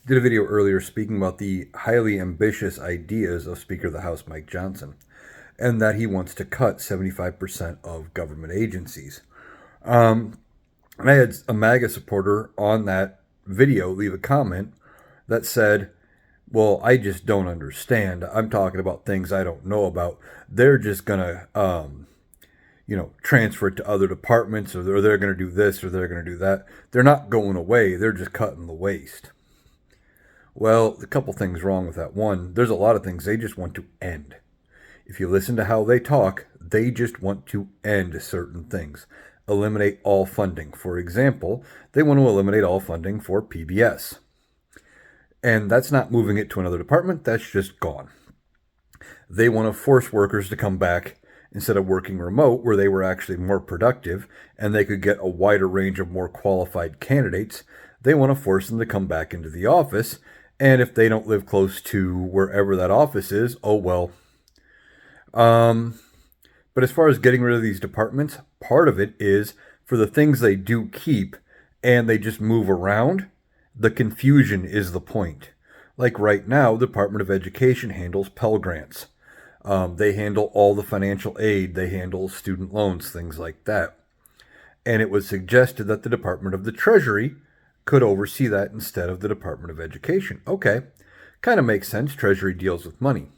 did a video earlier speaking about the highly ambitious ideas of Speaker of the House Mike Johnson, and that he wants to cut 75% of government agencies. And I had a MAGA supporter on that video leave a comment that said, well, I just don't understand. I'm talking about things I don't know about. They're just going to, transfer it to other departments, or they're going to do this, or they're going to do that. They're not going away. They're just cutting the waste. Well, a couple things wrong with that. One, there's a lot of things they just want to end. If you listen to how they talk, they just want to end certain things. Eliminate all funding. For example, they want to eliminate all funding for PBS. And that's not moving it to another department, that's just gone. They want to force workers to come back instead of working remote, where they were actually more productive and they could get a wider range of more qualified candidates. They want to force them to come back into the office. And if they don't live close to wherever that office is, oh well. But as far as getting rid of these departments, part of it is for the things they do keep and they just move around, the confusion is the point. Like right now, the Department of Education handles Pell Grants. They handle all the financial aid. They handle student loans, things like that. And it was suggested that the Department of the Treasury could oversee that instead of the Department of Education. Okay, kind of makes sense. Treasury deals with money.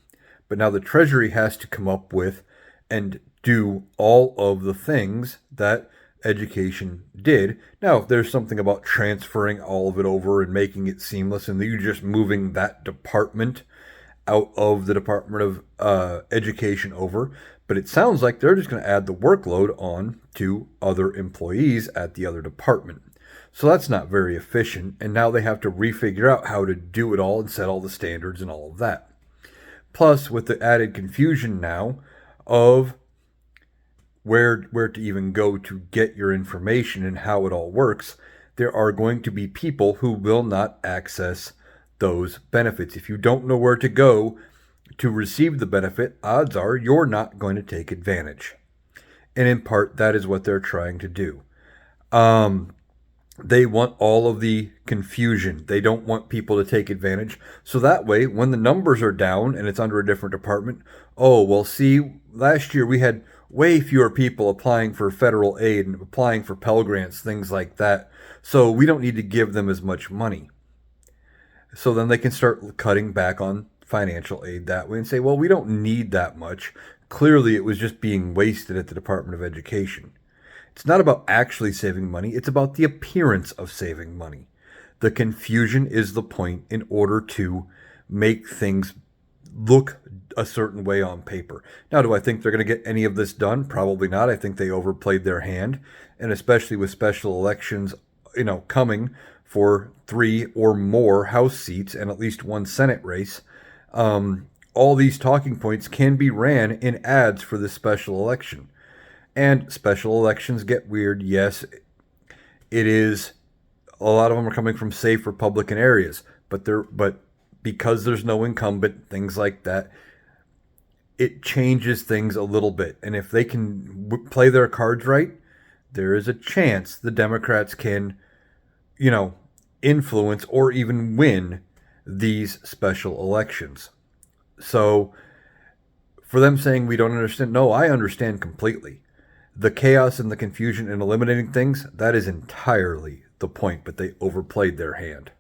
But now the Treasury has to come up with and do all of the things that education did. Now, if there's something about transferring all of it over and making it seamless and you just moving that department out of the Department of Education over, but it sounds like they're just going to add the workload on to other employees at the other department. So that's not very efficient, and now they have to refigure out how to do it all and set all the standards and all of that. Plus, with the added confusion now of where to even go to get your information and how it all works, there are going to be people who will not access those benefits. If you don't know where to go to receive the benefit, odds are you're not going to take advantage. And in part, that is what they're trying to do. They want all of the confusion. They don't want people to take advantage. So that way, when the numbers are down and it's under a different department, oh, well, see, last year we had way fewer people applying for federal aid and applying for Pell Grants, things like that. So we don't need to give them as much money. So then they can start cutting back on financial aid that way and say, well, we don't need that much. Clearly, it was just being wasted at the Department of Education. It's not about actually saving money. It's about the appearance of saving money. The confusion is the point in order to make things look a certain way on paper. Now, do I think they're going to get any of this done? Probably not. I think they overplayed their hand. And especially with special elections, coming for 3 or more House seats and at least 1 Senate race, all these talking points can be ran in ads for this special election. And special elections get weird. Yes, it is. A lot of them are coming from safe Republican areas, but because there's no incumbent, things like that, it changes things a little bit. And if they can play their cards right, there is a chance the Democrats can, influence or even win these special elections. So for them saying we don't understand, no, I understand completely. The chaos and the confusion and eliminating things, that is entirely the point, but they overplayed their hand.